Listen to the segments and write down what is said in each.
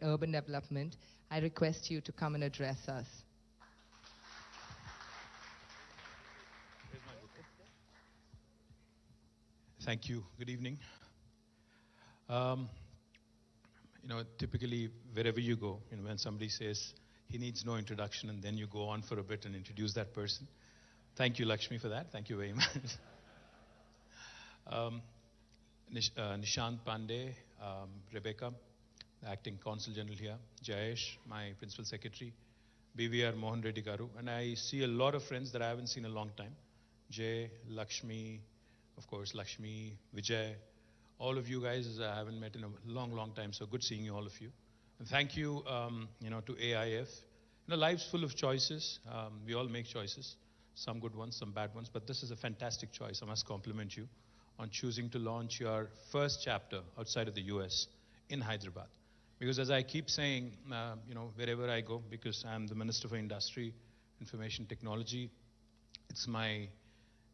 Urban Development, I request you to come and address us. Thank you. Good evening. Typically wherever you go, when somebody says he needs no introduction and then you go on for a bit and introduce that person. Thank you, Lakshmi, for that. Thank you very much. Nishant Pandey, Rebecca, the acting consul general here, Jayesh, my principal secretary, BVR Mohan Reddy Garu, and I see a lot of friends that I haven't seen in a long time. Jay, Lakshmi, of course, Lakshmi, Vijay, all of you guys I haven't met in a long, long time, so good seeing you, all of you. And thank you, to AIF. Life's full of choices. We all make choices, some good ones, some bad ones, but this is a fantastic choice. I must compliment you on choosing to launch your first chapter outside of the US in Hyderabad. Because as I keep saying, wherever I go, because I'm the Minister for Industry, Information Technology, it's my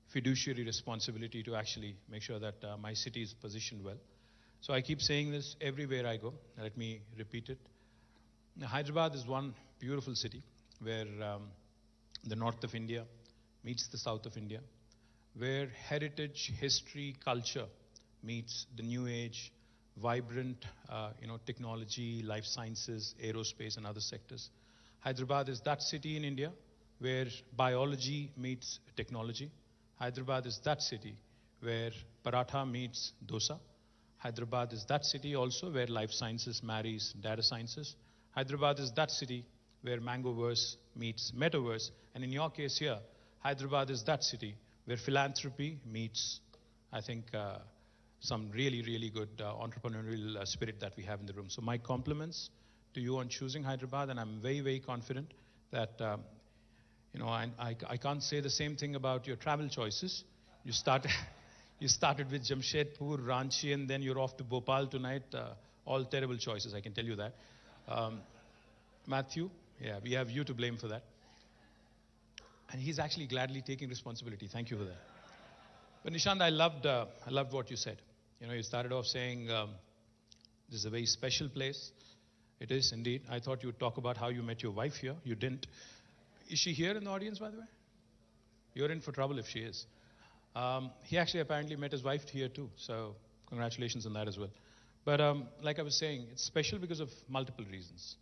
fiduciary responsibility to actually make sure that my city is positioned well. So I keep saying this everywhere I go. Let me repeat it. Hyderabad is one beautiful city where the north of India meets the south of India, where heritage, history, culture meets the new age, vibrant, technology, life sciences, aerospace, and other sectors. Hyderabad is that city in India where biology meets technology. Hyderabad is that city where paratha meets dosa. Hyderabad is that city also where life sciences marries data sciences. Hyderabad is that city where Mangoverse meets Metaverse. And in your case here, Hyderabad is that city where philanthropy meets, I think, some really, really good entrepreneurial spirit that we have in the room. So my compliments to you on choosing Hyderabad, and I'm very, very confident that I can't say the same thing about your travel choices. You started with Jamshedpur, Ranchi, and then you're off to Bhopal tonight. All terrible choices, I can tell you that. Matthew, yeah, we have you to blame for that. And he's actually gladly taking responsibility. Thank you for that. But Nishant, I loved what you said. You started off saying this is a very special place. It is indeed. I thought you would talk about how you met your wife here. You didn't. Is she here in the audience, by the way? You're in for trouble if she is. He actually apparently met his wife here too, so congratulations on that as well. But like I was saying, it's special because of multiple reasons.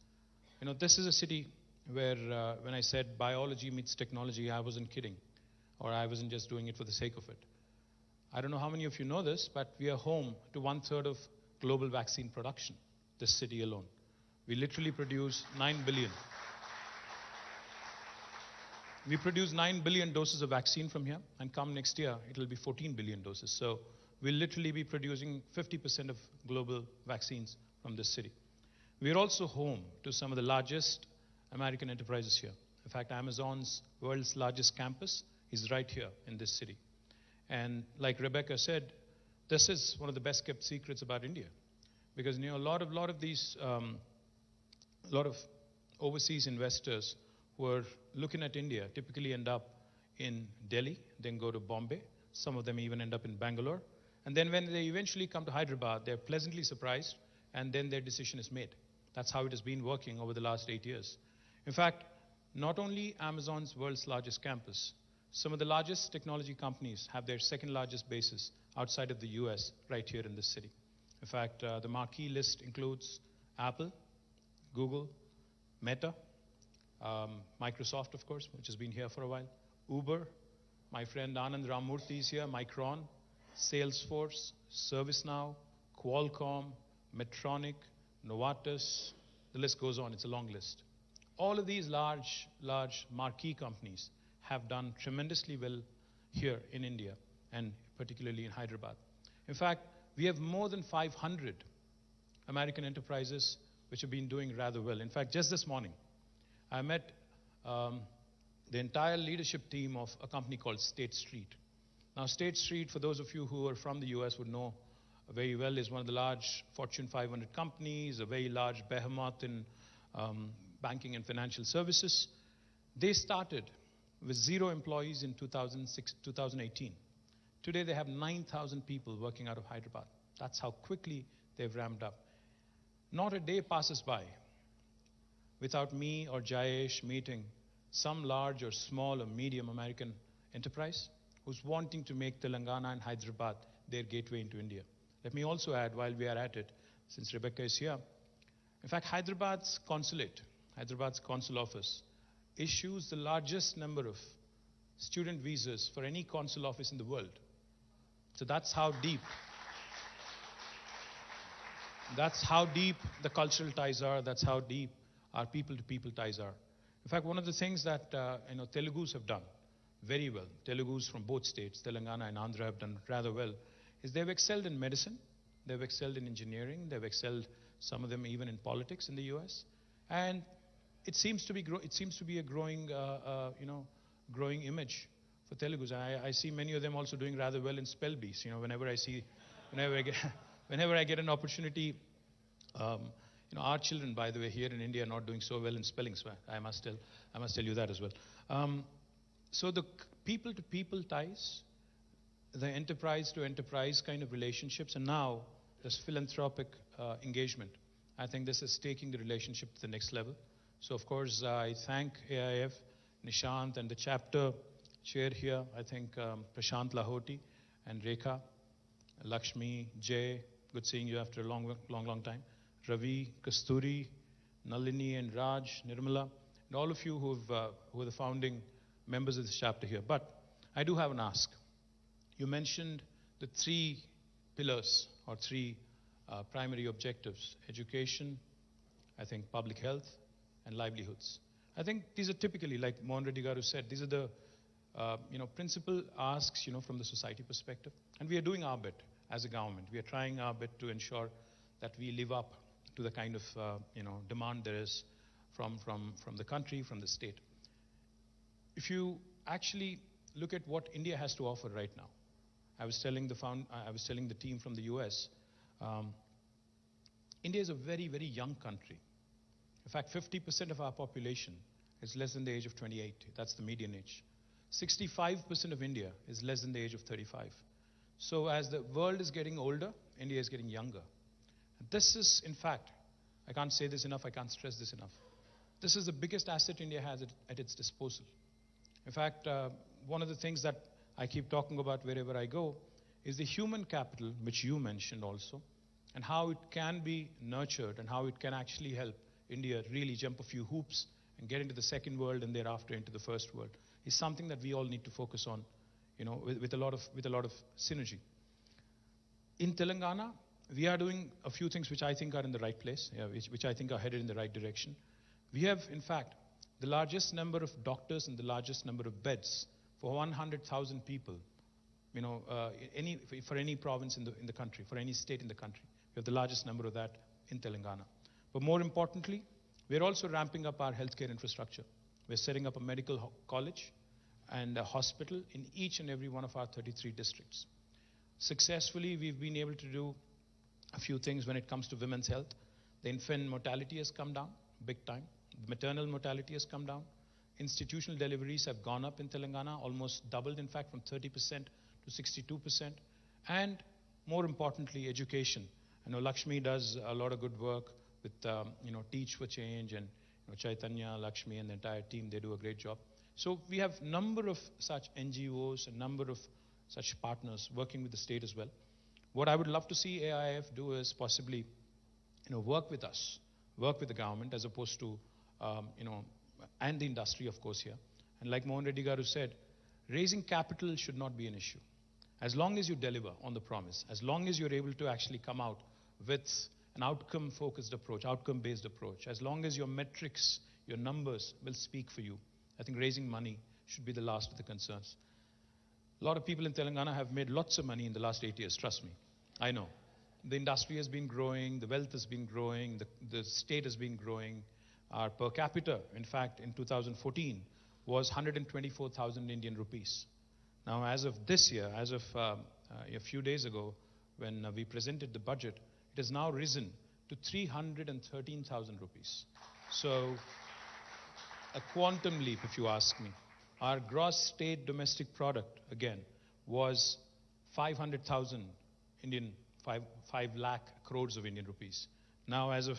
This is a city where when I said biology meets technology, I wasn't kidding, or I wasn't just doing it for the sake of it. I don't know how many of you know this, but we are home to 1/3 of global vaccine production, this city alone. We literally produce 9 billion. We produce 9 billion doses of vaccine from here, and come next year, it will be 14 billion doses. So we'll literally be producing 50% of global vaccines from this city. We're also home to some of the largest American enterprises here. In fact, Amazon's world's largest campus is right here in this city. And like Rebecca said, this is one of the best kept secrets about India. Because a lot of these, overseas investors who are looking at India typically end up in Delhi, then go to Bombay. Some of them even end up in Bangalore. And then when they eventually come to Hyderabad, they're pleasantly surprised, and then their decision is made. That's how it has been working over the last 8 years. In fact, not only Amazon's world's largest campus, some of the largest technology companies have their second largest bases outside of the US right here in this city. In fact, the marquee list includes Apple, Google, Meta, Microsoft, of course, which has been here for a while, Uber, my friend Anand Ramurthy is here, Micron, Salesforce, ServiceNow, Qualcomm, Medtronic, Novartis, the list goes on, it's a long list. All of these large marquee companies have done tremendously well here in India, and particularly in Hyderabad. In fact, we have more than 500 American enterprises which have been doing rather well. In fact, just this morning, I met the entire leadership team of a company called State Street. Now, State Street, for those of you who are from the US would know very well, is one of the large Fortune 500 companies, a very large behemoth in banking and financial services. They started with 0 employees in 2018. Today, they have 9,000 people working out of Hyderabad. That's how quickly they've ramped up. Not a day passes by without me or Jayesh meeting some large or small or medium American enterprise who's wanting to make Telangana and Hyderabad their gateway into India. Let me also add, while we are at it, since Rebecca is here, in fact, Hyderabad's consulate, Hyderabad's consul office, issues the largest number of student visas for any consul office in the world. So that's how deep the cultural ties are. That's how deep our people-to-people ties are. In fact, one of the things that Telugus have done very well, Telugus from both states, Telangana and Andhra, have done rather well, is they've excelled in medicine, they've excelled in engineering, they've excelled, some of them even in politics in the U.S. And it seems to be a growing image for Telugus. I see many of them also doing rather well in spell bees. Whenever I get an opportunity. Our children, by the way, here in India are not doing so well in spelling, so I must tell you that as well. So the people-to-people ties, the enterprise-to-enterprise kind of relationships, and now this philanthropic engagement, I think this is taking the relationship to the next level. So, of course, I thank AIF, Nishant, and the chapter chair here, I think Prashant Lahoti and Rekha, Lakshmi, Jay, good seeing you after a long time. Ravi, Kasturi, Nalini and Raj, Nirmala, and all of you who are the founding members of this chapter here. But I do have an ask. You mentioned the three pillars or three primary objectives: education, I think public health, and livelihoods. I think these are typically, like Mohan Reddy Garu said, these are the principal asks from the society perspective. And we are doing our bit as a government. We are trying our bit to ensure that we live up to the kind of demand there is from the country, from the state. If you actually look at what India has to offer right now, I was telling the team from the US, India is a very, very young country. In fact, 50% of our population is less than the age of 28. That's the median age. 65% of India is less than the age of 35. So as the world is getting older, India is getting younger. This is, in fact, I can't say this enough, I can't stress this enough. This is the biggest asset India has at its disposal. In fact, one of the things that I keep talking about wherever I go is the human capital, which you mentioned also, and how it can be nurtured and how it can actually help India really jump a few hoops and get into the second world and thereafter into the first world, is something that we all need to focus on, with a lot of synergy. In Telangana, we are doing a few things which I think are in the right place, which I think are headed in the right direction. We have, in fact, the largest number of doctors and the largest number of beds for 100,000 people, for any province in the country, for any state in the country. We have the largest number of that in Telangana. But more importantly, we're also ramping up our healthcare infrastructure. We're setting up a medical college and a hospital in each and every one of our 33 districts. Successfully, we've been able to do a few things when it comes to women's health. The infant mortality has come down big time. The maternal mortality has come down. Institutional deliveries have gone up in Telangana, almost doubled, in fact, from 30% to 62%. And more importantly, education. I know Lakshmi does a lot of good work with, Teach for Change, and Chaitanya, Lakshmi, and the entire team. They do a great job. So we have a number of such NGOs, a number of such partners working with the state as well. What I would love to see AIF do is possibly, work with us, work with the government, as opposed to, and the industry, of course, here. And like Mohan Reddy Garu said, raising capital should not be an issue. As long as you deliver on the promise, as long as you're able to actually come out with an outcome-focused approach, outcome-based approach, as long as your metrics, your numbers will speak for you, I think raising money should be the last of the concerns. A lot of people in Telangana have made lots of money in the last 8 years, trust me. I know. The industry has been growing, the wealth has been growing, the state has been growing. Our per capita, in fact, in 2014, was 124,000 Indian rupees. Now, as of this year, as of a few days ago, when we presented the budget, it has now risen to 313,000 rupees. So, a quantum leap, if you ask me. Our gross state domestic product, again, was 500,000 5 lakh crores of Indian rupees. Now, as of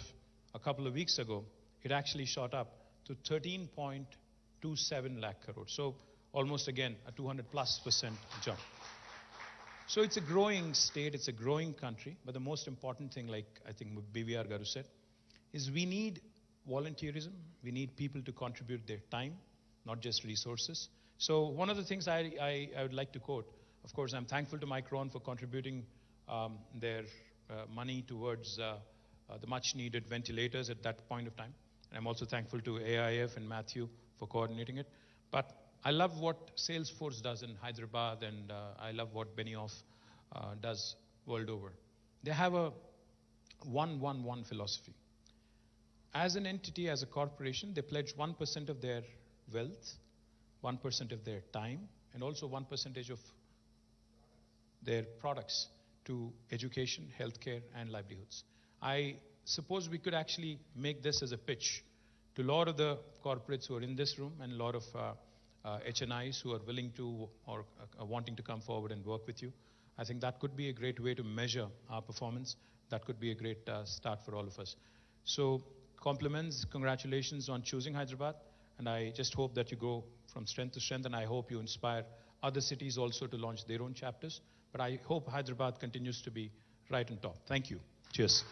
a couple of weeks ago, it actually shot up to 13.27 lakh crore. So almost again a 200+% jump. So it's a growing state, it's a growing country, but the most important thing, like I think BVR Garu said, is we need volunteerism. We need people to contribute their time, not just resources. So one of the things I would like to quote, of course, I'm thankful to Micron for contributing their money towards the much needed ventilators at that point of time. And I'm also thankful to AIF and Matthew for coordinating it. But I love what Salesforce does in Hyderabad, and I love what Benioff does world over. They have a 1-1-1 philosophy. As an entity, as a corporation, they pledge 1% of their wealth, 1% of their time, and also 1% of their products to education, healthcare, and livelihoods. I suppose we could actually make this as a pitch to a lot of the corporates who are in this room and a lot of HNIs who are willing to or wanting to come forward and work with you. I think that could be a great way to measure our performance. That could be a great start for all of us. So compliments, congratulations on choosing Hyderabad, and I just hope that you go from strength to strength, and I hope you inspire other cities also to launch their own chapters. But I hope Hyderabad continues to be right on top. Thank you. Cheers.